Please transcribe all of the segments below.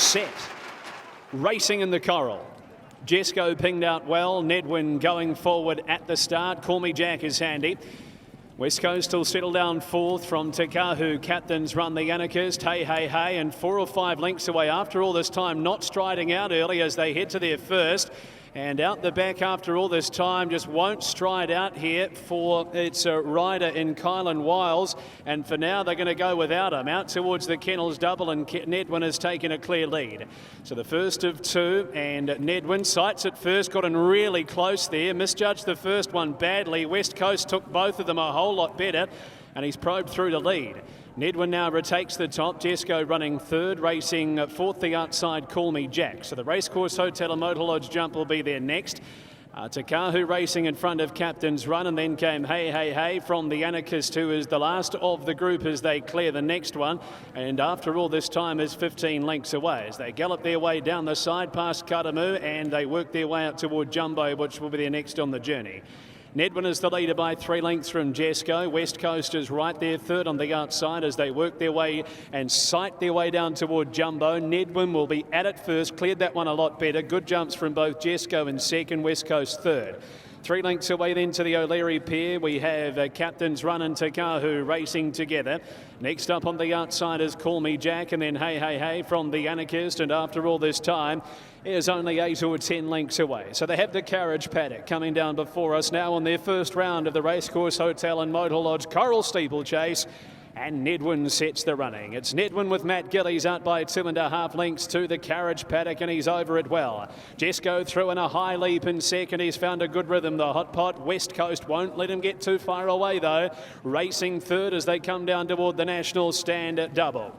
set. Racing in the Coral. Jesco pinged out well. Nedwin going forward at the start. Call Me Jack is handy. West Coast will settle down fourth from Takahu. Captain's Run the Anarchist. Hey, hey, hey. And 4 or 5 lengths away after all this time. Not striding out early as they head to their first. And out the back after all this time, just won't stride out here for its rider in Kylan Wiles. And for now, they're going to go without him. Out towards the Kennels double, and Nedwin has taken a clear lead. So the first of 2, and Nedwin sights it first, got in really close there. Misjudged the first one badly. West Coast took both of them a whole lot better, and he's probed through to lead. Nedwin now retakes the top. Jesco running third, racing fourth the outside Call Me Jack. So the Racecourse Hotel and Motor Lodge jump will be there next. Takahu racing in front of Captain's Run, and then came Hey Hey Hey from the Anarchist, who is the last of the group as they clear the next one. And after all this time is 15 lengths away as they gallop their way down the side past Karamu, and they work their way out toward Jumbo, which will be their next on the journey. Nedwin is the leader by 3 lengths from Jesco. West Coast is right there, third on the outside as they work their way and sight their way down toward Jumbo. Nedwin will be at it first, cleared that one a lot better. Good jumps from both Jesco in second, West Coast third. 3 lengths away then to the O'Leary pair. We have Captain's Run and Takahu racing together. Next up on the outside is Call Me Jack, and then Hey Hey Hey from the Anarchist. And after all this time is only 8 or 10 lengths away. So they have the Carriage Paddock coming down before us now on their first round of the Racecourse Hotel and Motor Lodge Coral Steeplechase. And Nedwin sets the running. It's Nedwin with Matt Gillies out by 2.5 lengths to the Carriage Paddock, and he's over it well. Jesco through in a high leap in second. He's found a good rhythm, the Hot Pot. West Coast won't let him get too far away though. Racing third as they come down toward the National Stand at double.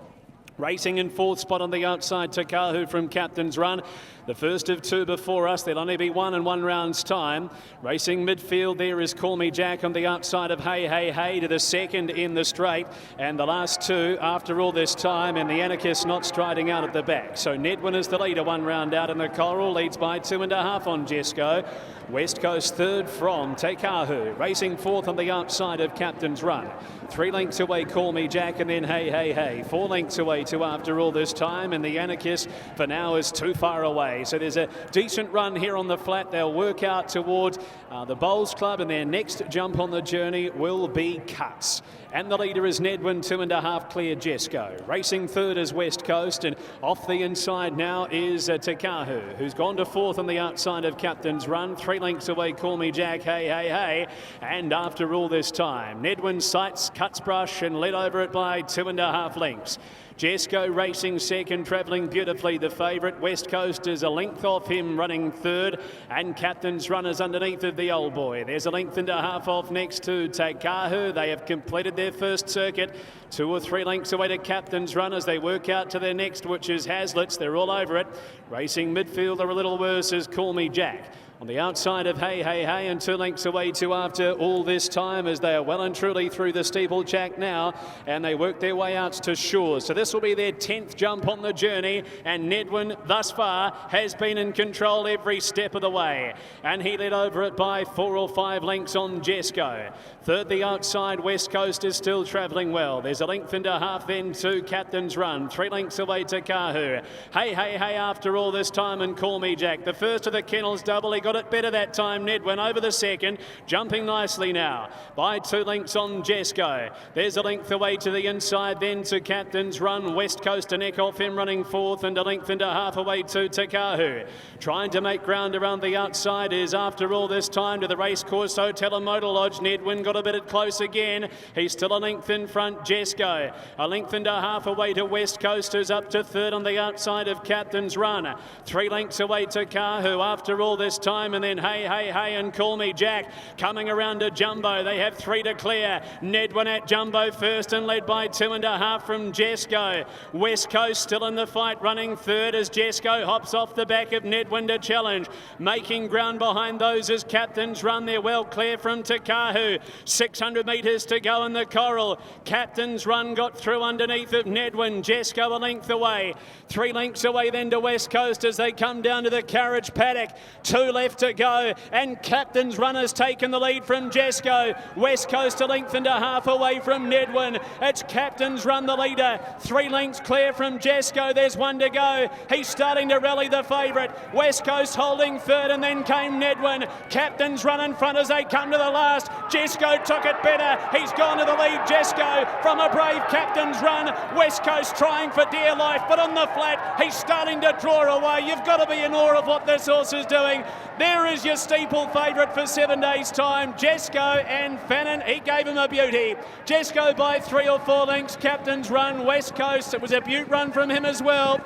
Racing in fourth spot on the outside, Takahu from Captain's Run. The first of 2 before us. There'll only be 1 in 1 round's time. Racing midfield, there is Call Me Jack on the outside of Hey Hey Hey to the second in the straight. And the last 2 after all this time, and the Anarchist not striding out at the back. So Nedwin is the leader 1 round out, and the Coral leads by 2.5 on Jesco. West Coast third from Takahu. Racing fourth on the outside of Captain's Run. 3 lengths away, Call Me Jack, and then Hey Hey Hey. 4 lengths away to after all this time, and the Anarchist for now is too far away. So there's a decent run here on the flat. They'll work out towards the Bowls Club, and their next jump on the journey will be Cuts. And the leader is Nedwin, 2.5 clear Jesco. Racing third is West Coast, and off the inside now is Takahu, who's gone to fourth on the outside of Captain's Run. 3 lengths away, Call Me Jack, Hey Hey Hey. And after all this time, Nedwin sights Cuts brush and led over it by 2.5 lengths. Jesco racing second, travelling beautifully the favourite. West Coast is a length off him, running third, and Captain's Run is underneath of the old boy. There's a length and a half off next to Takahu. They have completed their first circuit. 2 or 3 lengths away to Captain's Run as they work out to their next, which is Hazlitt's. They're all over it. Racing midfield are a little worse as Call Me Jack. On the outside of Hey Hey Hey, and 2 lengths away to after all this time as they are well and truly through the steeplechase now, and they work their way out to Shores. So this will be their 10th jump on the journey, and Nedwin thus far has been in control every step of the way, and he led over it by 4 or 5 lengths on Jesco. Third, the outside, West Coast is still travelling well. There's a length and a half then to Captain's Run. 3 lengths away to Takahu. Hey Hey Hey after all this time, and Call Me Jack. The first of the Kennels double, he got it better that time. Nedwin over the second, jumping nicely now by 2 lengths on Jesco. There's a length away to the inside then to Captain's Run. West Coast a neck off him running fourth, and a length and a half away to Takahu. Trying to make ground around the outside is after all this time to the Racecourse Hotel and Motor Lodge. Nedwin got a bit close again. He's still a length in front. Jesco a length and a half away to West Coast, who's up to third on the outside of Captain's Run. 3 lengths away to Takahu after all this time, and then Hey Hey Hey and Call Me Jack coming around to Jumbo. They have 3 to clear. Nedwin at Jumbo first and led by 2.5 from Jesco. West Coast still in the fight, running third as Jesco hops off the back of Nedwin to challenge. Making ground behind those as Captain's Run. They're well clear from Takahu. 600 metres to go in the Coral. Captain's Captain's Run got through underneath of Nedwin. Jesco a length away. 3 lengths away then to West Coast as they come down to the carriage paddock. 2 left to go, and Captain's Run has taken the lead from Jesco. West Coast a length and a half away from Nedwin. It's Captain's Run the leader. 3 lengths clear from Jesco. There's 1 to go. He's starting to rally the favourite. West Coast holding third, and then came Nedwin. Captain's Run in front as they come to the last. Jesco took it better. He's gone to the lead, Jesco, from a brave Captain's Run. West Coast trying for dear life, but on the flat, he's starting to draw away. You've got to be in awe of what this horse is doing. There is your steeple favourite for 7 days' time. Jesco and Fannin, he gave him a beauty. Jesco by 3 or 4 lengths. Captain's Run, West Coast, it was a beaut run from him as well.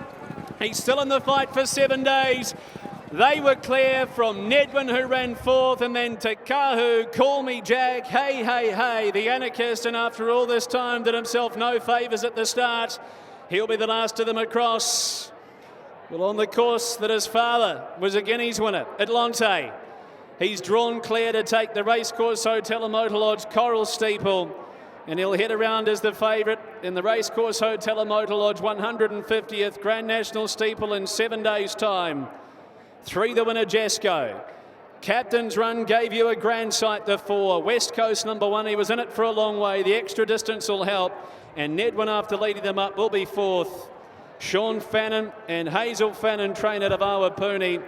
He's still in the fight for 7 days. They were clear from Nedwin, who ran 4th, and then Te Kahu, Call Me Jack, Hey, Hey, Hey, the anarchist, and after all this time did himself no favours at the start. He'll be the last of them across. Well, on the course that his father was a Guineas winner at Lonte. He's drawn clear to take the Racecourse Hotel and Motor Lodge Coral Steeple, and he'll head around as the favourite in the Racecourse Hotel and Motor Lodge 150th Grand National Steeple in 7 days' time. 3 the winner, Jesco. Captain's Run gave you a grand sight, the 4. West Coast number 1, he was in it for a long way. The extra distance will help. And Nedwin, after leading them up, will be 4th. Sean Fannin and Hazel Fannin train out of Awapuni.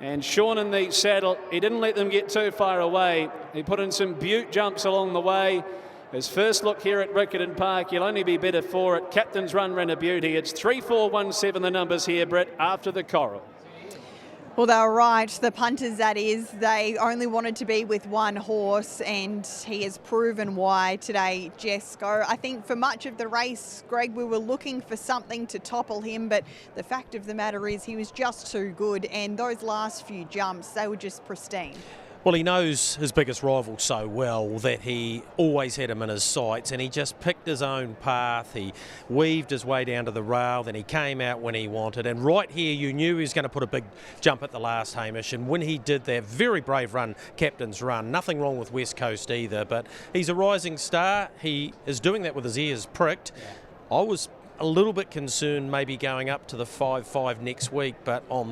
And Sean in the saddle, he didn't let them get too far away. He put in some beaut jumps along the way. His first look here at Riccarton Park, he'll only be better for it. Captain's Run ran a beauty. It's 3, 4, 1, 7 the numbers here, Brett, after the Coral. Well, they were right. The punters, that is, they only wanted to be with one horse, and he has proven why today, Jesco. I think for much of the race, Greg, we were looking for something to topple him, but the fact of the matter is he was just too good, and those last few jumps, they were just pristine. Well, he knows his biggest rival so well that he always had him in his sights, and he just picked his own path. He weaved his way down to the rail, then he came out when he wanted. And right here, you knew he was going to put a big jump at the last, Hamish. And when he did that, very brave run, Captain's Run. Nothing wrong with West Coast either, but he's a rising star. He is doing that with his ears pricked. I was a little bit concerned maybe going up to the 5-5 next week, but on